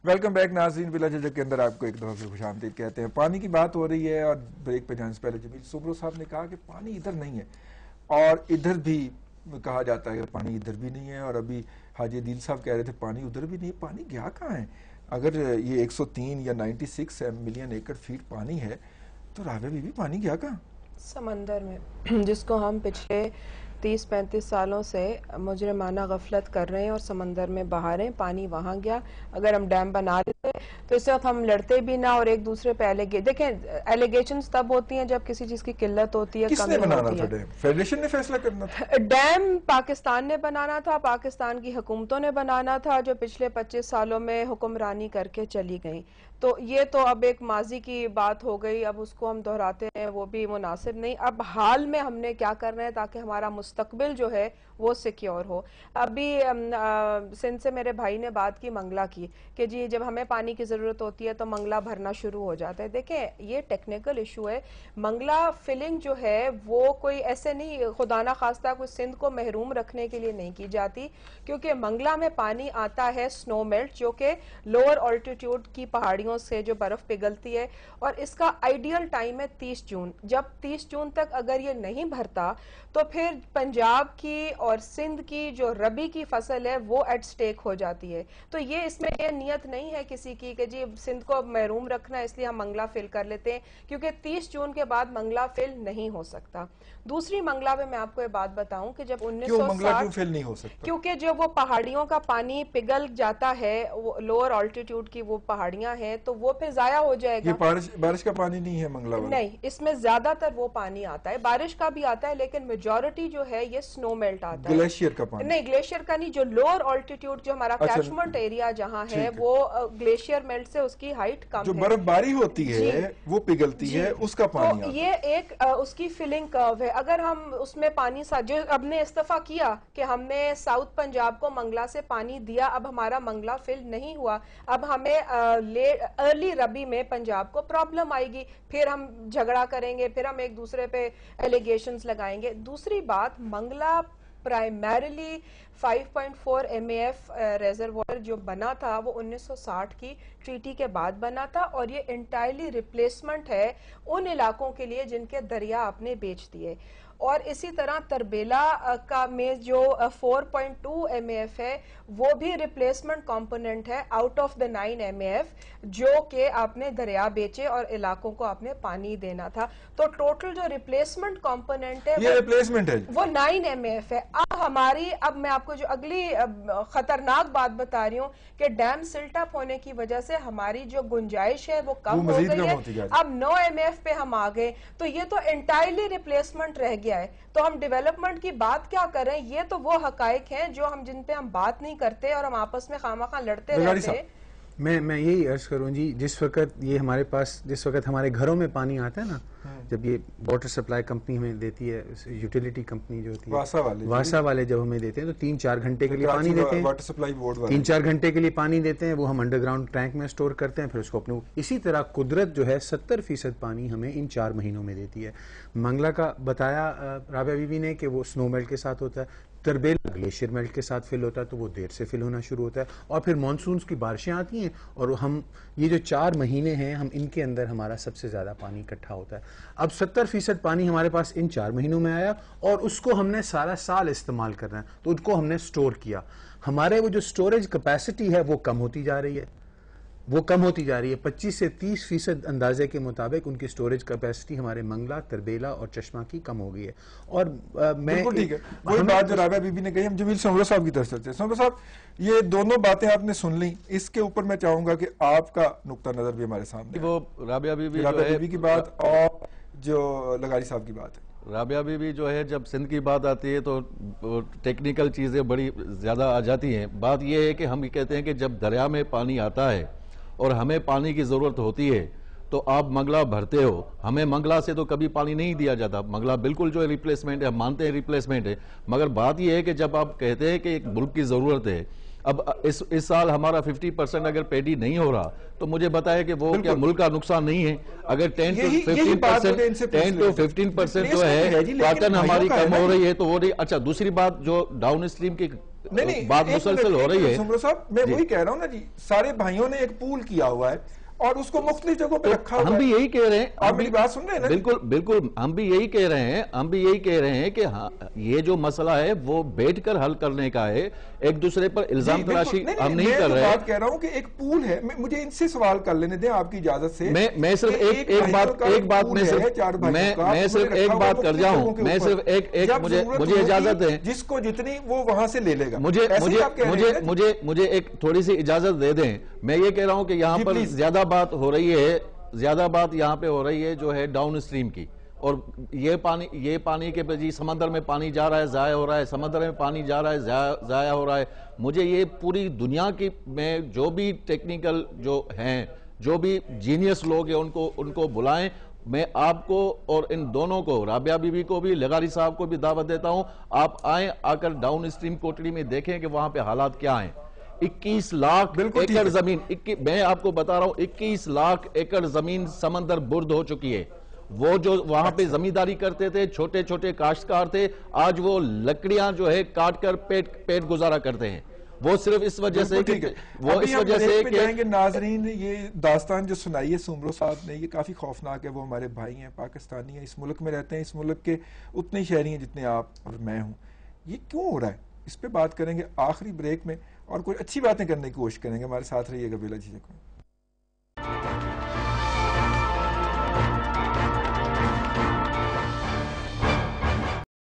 Welcome back नाज़रीन। बिला झिझक के अंदर आपको एक दफा फिर खुशामदीद कहते हैं। पानी की बात हो रही है और ब्रेक पे जाने से पहले जमील सुब्रो साहब ने कहा कि पानी इधर नहीं है और इधर भी कहा जाता है कि पानी इधर भी नहीं है, और अभी हाजी अदील साहब कह रहे थे पानी उधर भी नहीं, पानी गया कहाँ है? अगर ये 103 या 96 मिलियन एकड़ फीट पानी है तो राबिया बीबी पानी गया कहाँ? समंदर में, जिसको हम पिछले 30-35 सालों से मुजरिमाना गफलत कर रहे हैं और समंदर में बहा रहे हैं। पानी वहां गया। अगर हम डैम बना देते तो इस वक्त हम लड़ते भी ना और एक दूसरे पे देखें, एलिगेशंस तब होती हैं जब किसी चीज की किल्लत होती है, किसने बनाना था डैम? फेडरेशन ने फैसला करना था। डैम पाकिस्तान ने बनाना था, पाकिस्तान की हुकूमतों ने बनाना था, जो पिछले 25 सालों में हुक्मरानी करके चली गई। तो ये तो अब एक माजी की बात हो गई, अब उसको हम दोहराते हैं वो भी मुनासिब नहीं। अब हाल में हमने क्या करना है ताकि हमारा मुस्तकबिल जो है वो सिक्योर हो। अभी सिंध से मेरे भाई ने बात की मंगला की कि जी जब हमें पानी की ज़रूरत होती है तो मंगला भरना शुरू हो जाता है। देखें, ये टेक्निकल इशू है। मंगला फिलिंग जो है वो कोई ऐसे नहीं, खुदा ना खास्ता कोई सिंध को महरूम रखने के लिए नहीं की जाती, क्योंकि मंगला में पानी आता है स्नो मेल्ट, जो कि लोअर ऑल्टीट्यूड की पहाड़ियों से जो बर्फ पिघलती है, और इसका आइडियल टाइम है 30 जून। जब 30 जून तक अगर ये नहीं भरता तो फिर पंजाब की और सिंध की जो रबी की फसल है वो एट स्टेक हो जाती है। तो ये इसमें ये नियत नहीं है किसी की कि जी सिंध को महरूम रखना है इसलिए हम मंगला फिल कर लेते हैं, क्योंकि 30 जून के बाद मंगला फिल नहीं हो सकता। दूसरी मंगला में मैं आपको ये बात बताऊं कि जब 1960 फिल नहीं हो सकता, क्योंकि जो वो पहाड़ियों का पानी पिघल जाता है, वो लोअर ऑल्टीट्यूड की वो पहाड़ियां हैं, तो वो फिर जाया हो जाएगा। ये बारिश का पानी नहीं है मंगला वाला? नहीं, इसमें ज्यादातर वो पानी आता है, बारिश का भी आता है, लेकिन मेजॉरिटी जो है ये स्नो मेल्ट आता है। ग्लेशियर का पानी? नहीं, ग्लेशियर का नहीं, जो लोअर ऑल्टीट्यूड जो हमारा कैचमेंट एरिया जहाँ है वो ग्लेशियर मेल्ट से उसकी हाइट कम जो बर्फबारी होती है वो पिघलती है, उसका पानी तो ये एक उसकी फिलिंग कर्व है। अगर हम उसमें पानी जो हमने इस्तीफा किया कि हमने साउथ पंजाब को मंगला से पानी दिया, अब हमारा मंगला फिल नहीं हुआ, अब हमें अर्ली रबी में पंजाब को प्रॉब्लम आएगी, फिर हम झगड़ा करेंगे, फिर हम एक दूसरे पे एलिगेशंस लगाएंगे। दूसरी बात, मंगला प्राइमरीली 5.4 MAF रेजरवॉयर जो बना था वो 1960 की ट्रीटी के बाद बना था, और ये इंटायरली रिप्लेसमेंट है उन इलाकों के लिए जिनके दरिया आपने बेच दिए। और इसी तरह तरबेला का में जो 4.2 MAF है वो भी रिप्लेसमेंट कंपोनेंट है आउट ऑफ द 9 MAF जो कि आपने दरिया बेचे और इलाकों को आपने पानी देना था। तो टोटल जो रिप्लेसमेंट कंपोनेंट है ये रिप्लेसमेंट है वो 9 MAF है। अब मैं आपको जो अगली खतरनाक बात बता रही हूँ कि डैम सिल्ट अप होने की वजह से हमारी जो गुंजाइश है वो कम हो गई है। अब 9 MAF पे हम आ गए, तो ये तो एंटायरली रिप्लेसमेंट रह गया है। तो हम डेवलपमेंट की बात क्या कर रहे हैं? ये तो वो हकायक हैं जो हम जिन पे हम बात नहीं करते और हम आपस में खामखा लड़ते रहते हैं। मैं यही अर्ज करूं जी, जिस वक्त हमारे घरों में पानी आता है ना, जब ये वाटर सप्लाई कंपनी हमें देती है, यूटिलिटी कंपनी जो होती है वासा वाले जब हमें देते हैं तो 3-4 घंटे के लिए पानी देते हैं, वाटर सप्लाई बोर्ड वाले 3-4 घंटे के लिए पानी देते हैं, वो हम अंडरग्राउंड टैंक में स्टोर करते हैं, फिर उसको अपने। इसी तरह कुदरत जो है 70% पानी हमें इन 4 महीनों में देती है। मंगला का बताया राबिया बीबी ने कि वो स्नो मेल्ट के साथ होता है, तरबेला ग्लेशियर मेल्ट के साथ फिल होता है, तो वो देर से फिल होना शुरू होता है, और फिर मानसून की बारिशें आती हैं और हम ये जो 4 महीने हैं हम इनके अंदर हमारा सबसे ज्यादा पानी इकट्ठा होता है। अब 70% पानी हमारे पास इन 4 महीनों में आया और उसको हमने सारा साल इस्तेमाल करना है, तो उनको हमने स्टोर किया। हमारे वो जो स्टोरेज कैपेसिटी है वो कम होती जा रही है, 25 से 30% अंदाजे के मुताबिक उनकी स्टोरेज कैपेसिटी हमारे मंगला, तरबेला और चश्मा की कम हो गई है। और मैं ठीक है, वही बात जो राबिया बीबी ने कही, हम जमील समरो साहब की तरफ से। समरो साहब, ये दोनों बातें आपने सुन ली, इसके ऊपर मैं चाहूंगा कि आपका नुक्ता नजर भी हमारे सामने। वो राबिया बीबी की बात और जो लगारी साहब की बात है। राबिया बीबी जो है, जब सिंध की बात आती है तो टेक्निकल चीजें बड़ी ज्यादा आ जाती हैं। बात यह है कि हम ये कहते हैं कि जब दरिया में पानी आता है और हमें पानी की जरूरत होती है तो आप मंगला भरते हो, हमें मंगला से तो कभी पानी नहीं दिया जाता। मंगला बिल्कुल जो है रिप्लेसमेंट है, हम मानते हैं रिप्लेसमेंट है, मगर बात यह है कि जब आप कहते हैं कि एक मुल्क की जरूरत है, अब इस साल हमारा 50% अगर पैडी नहीं हो रहा तो मुझे बताया कि वो क्या मुल्क का नुकसान नहीं है? अगर 10 to 15% जो है कॉटन हमारी कम हो रही है तो वो नहीं। अच्छा, दूसरी बात जो डाउन स्ट्रीम की नहीं, बात मुसलसल हो रही है। सुमरो साहब, मैं वही कह रहा हूँ ना जी, सारे भाइयों ने एक पूल किया हुआ है और उसको मुख्तलिफ जगहों पे रखा हुआ है। हम भी यही कह रहे हैं, आप मेरी बात सुन रहे हैं ना? बिल्कुल बिल्कुल, हम भी यही कह रहे हैं कि हाँ, ये जो मसला है वो बैठकर हल करने का है, एक दूसरे पर इल्जाम तराशी हम नहीं कर रहे हैं। बात कह रहा हूँ कि एक पूल है, मुझे इनसे सवाल कर लेने दें आपकी इजाजत से। मैं सिर्फ एक बात कर जाऊं, मैं सिर्फ एक मुझे इजाजत है, जिसको जितनी वो वहां से ले लेगा। मुझे एक थोड़ी सी इजाजत दे दें। मैं ये कह रहा हूं कि यहाँ पर ज्यादा बात हो रही यहाँ पे हो रही है जो है डाउन स्ट्रीम की, और ये पानी के जी समंदर में पानी जा रहा है, जाया हो रहा है, समंदर में पानी जा रहा है, जाया हो रहा है। मुझे ये पूरी दुनिया की में जो भी टेक्निकल जो हैं, जो भी जीनियस लोग हैं, उनको बुलाएं। मैं आपको और इन दोनों को, राबिया बीबी को भी, लगारी साहब को भी दावत देता हूं, आप आए, आकर डाउन स्ट्रीम कोटड़ी में देखें कि वहां पे हालात क्या हैं। 21 लाख एकड़ जमीन, मैं आपको बता रहा हूं, 21 लाख एकड़ जमीन समंदर बुर्द हो चुकी है। वो जो वहां पे जमींदारी करते थे, छोटे छोटे काश्तकार थे, आज वो लकड़ियां जो है काट कर पेट गुजारा करते हैं। वो सिर्फ इस वजह से जाएंगे। नाजरीन, ये दास्तान जो सुनाई है सुमरो साहब ने, ये काफी खौफनाक है। वो हमारे भाई हैं, पाकिस्तानी हैं, इस मुल्क में रहते हैं, इस मुल्क के उतने शहरी हैं जितने आप और मैं हूं। ये क्यों हो रहा है, इस पे बात करेंगे आखिरी ब्रेक में, और कोई अच्छी बातें करने की कोशिश करेंगे। हमारे साथ रहिएगा बेला झिझक में।